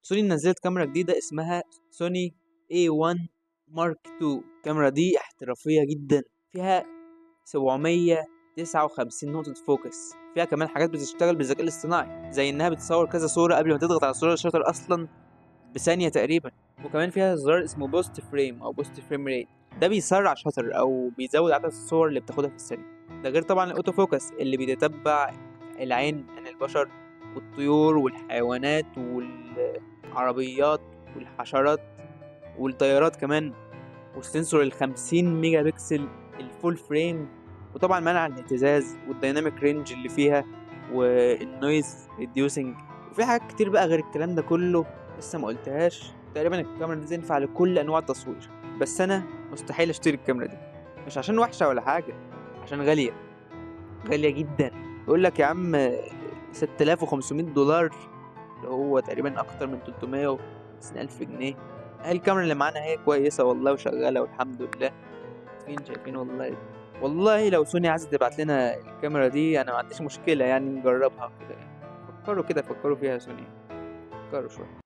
سوني نزلت كاميرا جديدة اسمها سوني A1 مارك 2. الكاميرا دي احترافية جدا، فيها 759 نقطة فوكس، فيها كمان حاجات بتشتغل بالذكاء الاصطناعي زي انها بتصور كذا صورة قبل ما تضغط على صورة الشاتر اصلا بثانية تقريبا. وكمان فيها زرار اسمه بوست فريم او بوست فريم ريت، ده بيسرع الشاتر او بيزود عدد الصور اللي بتاخدها في الثانية. ده غير طبعا الاوتو فوكس اللي بيتتبع العين من البشر والطيور والحيوانات والعربيات والحشرات والطيارات كمان. والسنسور ال50 ميجا بكسل الفول فريم، وطبعا منع الاهتزاز والديناميك رينج اللي فيها والنويز ريديوسنج. وفي حاجات كتير بقى غير الكلام ده كله لسه ما قلتهاش. تقريبا الكاميرا دي تنفع لكل انواع التصوير، بس انا مستحيل اشتري الكاميرا دي، مش عشان وحشه ولا حاجه، عشان غاليه، غاليه جدا. يقول لك يا عم 6500 دولار، اللي هو تقريبا اكتر من 350 الف جنيه. هي الكاميرا اللي معانا هي كويسه والله وشغاله والحمد لله. شايفين والله. والله لو سوني عايزة تبعت لنا الكاميرا دي انا ما عنديش مشكله يعني نجربها كده يعني. فكروا كده، فكروا فيها يا سوني، فكروا شويه.